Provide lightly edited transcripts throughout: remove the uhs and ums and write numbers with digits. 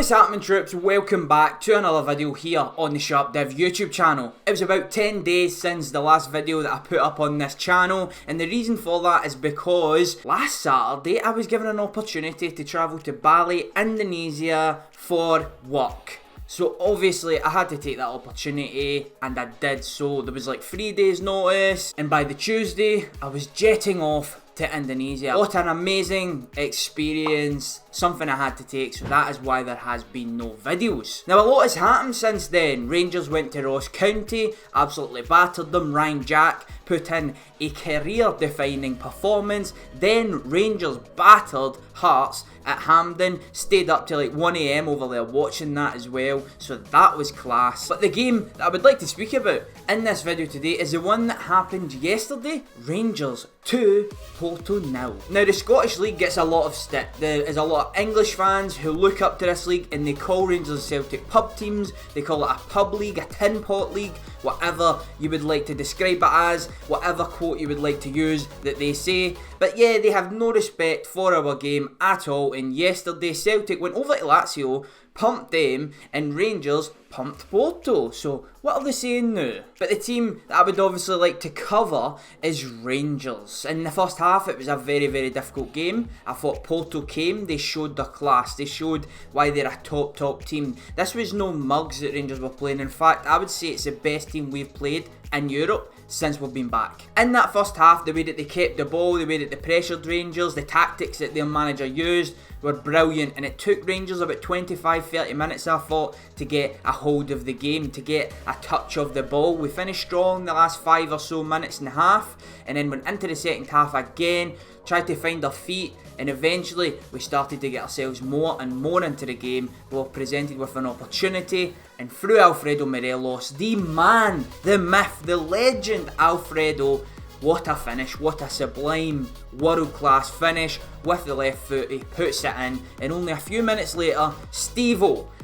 What is happening, troops? Welcome back to another video here on the SharpDiv YouTube channel. It was about 10 days since the last video that I put up on this channel, and the reason for that is because last Saturday I was given an opportunity to travel to Bali, Indonesia for work. So obviously I had to take that opportunity, and I did so. There was like 3 days notice, and by the Tuesday I was jetting off to Indonesia. What an amazing experience, something I had to take, so that is why there has been no videos. Now a lot has happened since then. Rangers went to Ross County, absolutely battered them. Ryan Jack put in a career defining performance. Then Rangers battered Hearts at Hampden, stayed up till like 1 AM over there watching that as well, so that was class. But the game that I would like to speak about in this video today is the one that happened yesterday. Rangers 2, Porto 0. Now the Scottish League gets a lot of stick. There is a lot of English fans who look up to this league and they call Rangers and Celtic pub teams. They call it a pub league, a Tinpot league, whatever you would like to describe it as, whatever quote you would like to use that they say. But yeah, they have no respect for our game at all, and yesterday Celtic went over to Lazio, pumped them, and Rangers pumped Porto. So what are they saying now? But the team that I would obviously like to cover is Rangers. In the first half it was a very, very difficult game. I thought Porto came, they showed their class, they showed why they're a top team. This was no mugs that Rangers were playing. In fact, I would say it's the best team we've played in Europe since we've been back. In that first half, the way that they kept the ball, the way that they pressured Rangers, the tactics that their manager used were brilliant, and it took Rangers about 25-30 minutes, I thought, to get a hold of the game, to get a touch of the ball. We finished strong the last 5 or so minutes and a half, and then went into the second half again, tried to find our feet, and eventually we started to get ourselves more and more into the game. We were presented with an opportunity, and through Alfredo Morelos, the man, the myth, the legend Alfredo, what a finish, what a sublime, world-class finish with the left foot. He puts it in, and only a few minutes later,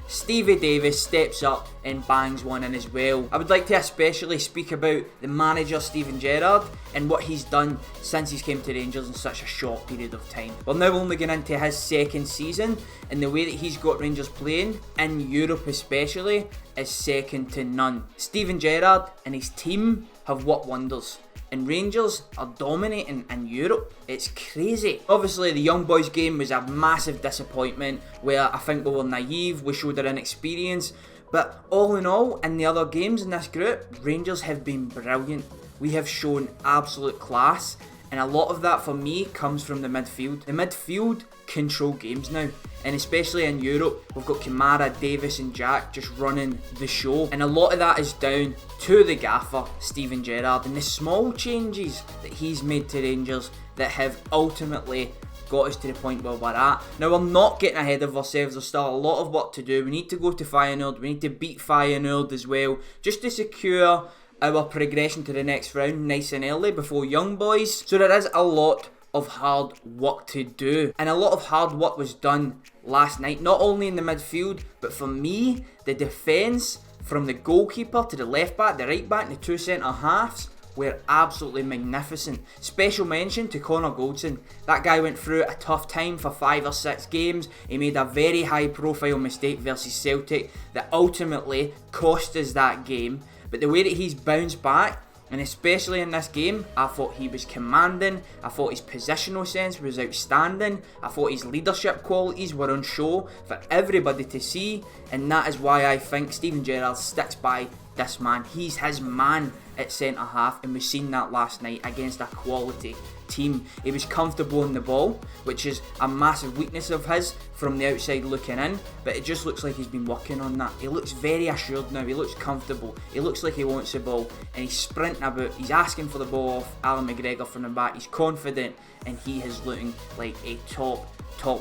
Stevie Davis steps up and bangs one in as well. I would like to especially speak about the manager, Steven Gerrard, and what he's done since he's came to Rangers in such a short period of time. We're now only going into his second season, and the way that he's got Rangers playing, in Europe especially, is second to none. Steven Gerrard and his team have worked wonders, and Rangers are dominating in Europe. It's crazy. Obviously the young boys game was a massive disappointment, where I think we were naive, we showed our inexperience, but all in all, in the other games in this group, Rangers have been brilliant. We have shown absolute class, and a lot of that for me comes from the midfield. The midfield control games now, and especially in Europe, we've got Kamara, Davis and Jack just running the show, and a lot of that is down to the gaffer, Steven Gerrard, and the small changes that he's made to Rangers that have ultimately got us to the point where we're at. Now we're not getting ahead of ourselves, there's still a lot of work to do. We need to go to Feyenoord, we need to beat Feyenoord as well, just to secure our progression to the next round nice and early before young boys. So there is a lot of hard work to do, and a lot of hard work was done last night, not only in the midfield, but for me, the defence from the goalkeeper to the left back, the right back and the two centre halves were absolutely magnificent. Special mention to Connor Goldson. That guy went through a tough time for 5 or 6 games. He made a very high profile mistake versus Celtic that ultimately cost us that game, but the way that he's bounced back, and especially in this game, I thought he was commanding. I thought his positional sense was outstanding. I thought his leadership qualities were on show for everybody to see, and that is why I think Steven Gerrard sticks by this man. He's his man at centre half, and we've seen that last night against a quality team. He was comfortable on the ball, which is a massive weakness of his from the outside looking in, but it just looks like he's been working on that. He looks very assured now, he looks comfortable, he looks like he wants the ball, and he's sprinting about, he's asking for the ball off Alan McGregor from the back, he's confident, and he is looking like a top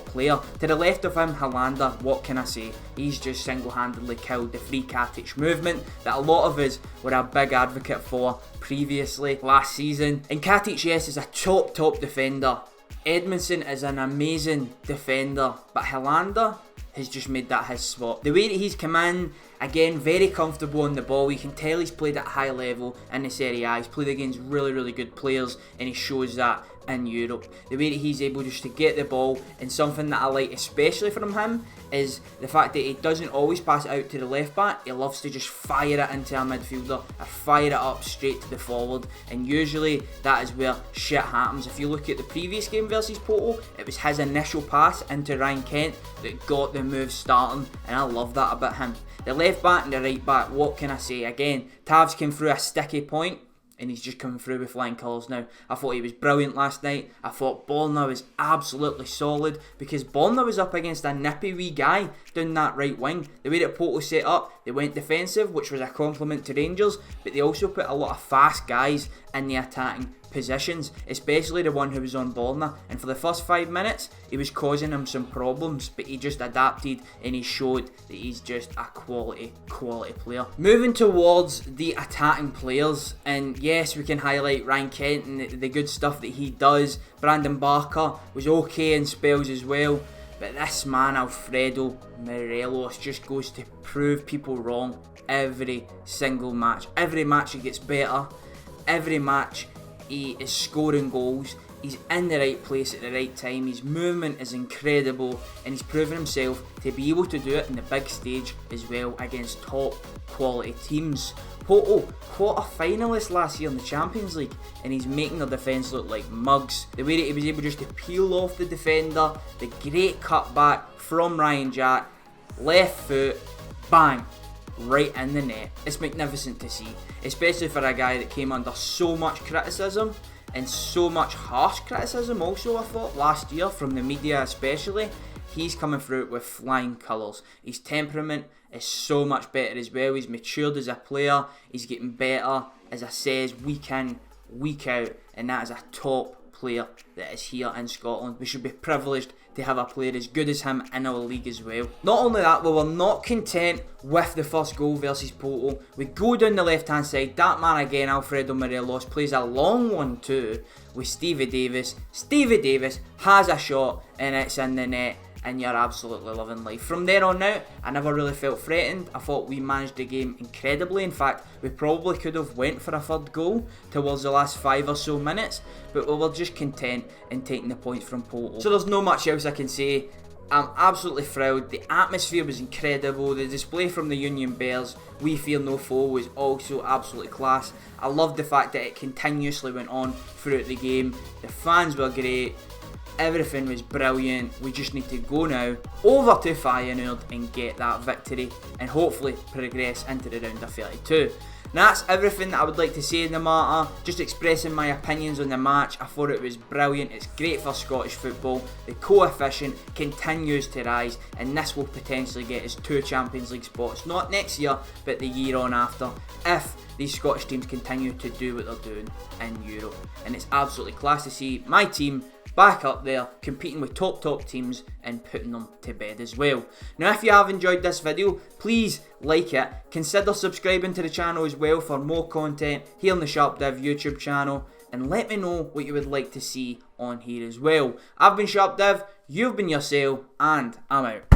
player. To the left of him, Holland, what can I say? He's just single-handedly killed the free Katic movement that a lot of us were a big advocate for previously last season. And Katic, yes, is a top defender. Edmondson is an amazing defender, but Holland has just made that his spot. The way that he's come in, again, very comfortable on the ball. You can tell he's played at a high level in the Serie A. He's played against really good players, and he shows that in Europe. The way that he's able just to get the ball, and something that I like especially from him is the fact that he doesn't always pass it out to the left back. He loves to just fire it into a midfielder or fire it up straight to the forward, and usually that is where shit happens. If you look at the previous game versus Porto, it was his initial pass into Ryan Kent that got the move starting, and I love that about him. The left back and the right back, what can I say? Again, Tavs came through a sticky point, and he's just coming through with flying colours now. I thought he was brilliant last night. I thought Borna was absolutely solid, because Borna was up against a nippy wee guy down that right wing. The way that Porto set up, they went defensive, which was a compliment to Rangers, but they also put a lot of fast guys in the attacking positions, especially the one who was on Borna, and for the first 5 minutes he was causing him some problems, but he just adapted and he showed that he's just a quality player. Moving towards the attacking players, and yes, we can highlight Ryan Kent and the good stuff that he does. Brandon Barker was okay in spells as well, but this man Alfredo Morelos just goes to prove people wrong every single match. Every match he gets better, every match he is scoring goals, he's in the right place at the right time, his movement is incredible, and he's proven himself to be able to do it in the big stage as well against top quality teams. Porto, quarter finalist last year in the Champions League, and he's making their defence look like mugs. The way that he was able just to peel off the defender, the great cutback from Ryan Jack, left foot, bang, right in the net. It's magnificent to see, especially for a guy that came under so much criticism, and so much harsh criticism also, I thought, last year from the media especially. He's coming through it with flying colours. His temperament is so much better as well. He's matured as a player. He's getting better, as I says, week in, week out, and that is a top player that is here in Scotland. We should be privileged to have a player as good as him in our league as well. Not only that, we were not content with the first goal versus Porto. We go down the left hand side, that man again, Alfredo Morelos, plays a long one too with Stevie Davis. Stevie Davis has a shot and it's in the net, and you're absolutely loving life. From there on out, I never really felt threatened. I thought we managed the game incredibly. In fact, we probably could have went for a third goal towards the last 5 or so minutes, but we were just content in taking the points from Porto. So there's no much else I can say. I'm absolutely thrilled. The atmosphere was incredible. The display from the Union Bears, We Fear No Foe, was also absolutely class. I loved the fact that it continuously went on throughout the game. The fans were great. Everything was brilliant. We just need to go now over to Feyenoord and get that victory, and hopefully progress into the round of 32. Now that's everything that I would like to say in the matter. Just expressing my opinions on the match. I thought it was brilliant. It's great for Scottish football. The coefficient continues to rise, and this will potentially get us 2 Champions League spots. Not next year, but the year on after, if these Scottish teams continue to do what they're doing in Europe. And it's absolutely class to see my team back up there, competing with top teams and putting them to bed as well. Now, if you have enjoyed this video, please like it. Consider subscribing to the channel as well for more content here on the SharpDiv YouTube channel, and let me know what you would like to see on here as well. I've been SharpDiv, you've been yourself, and I'm out.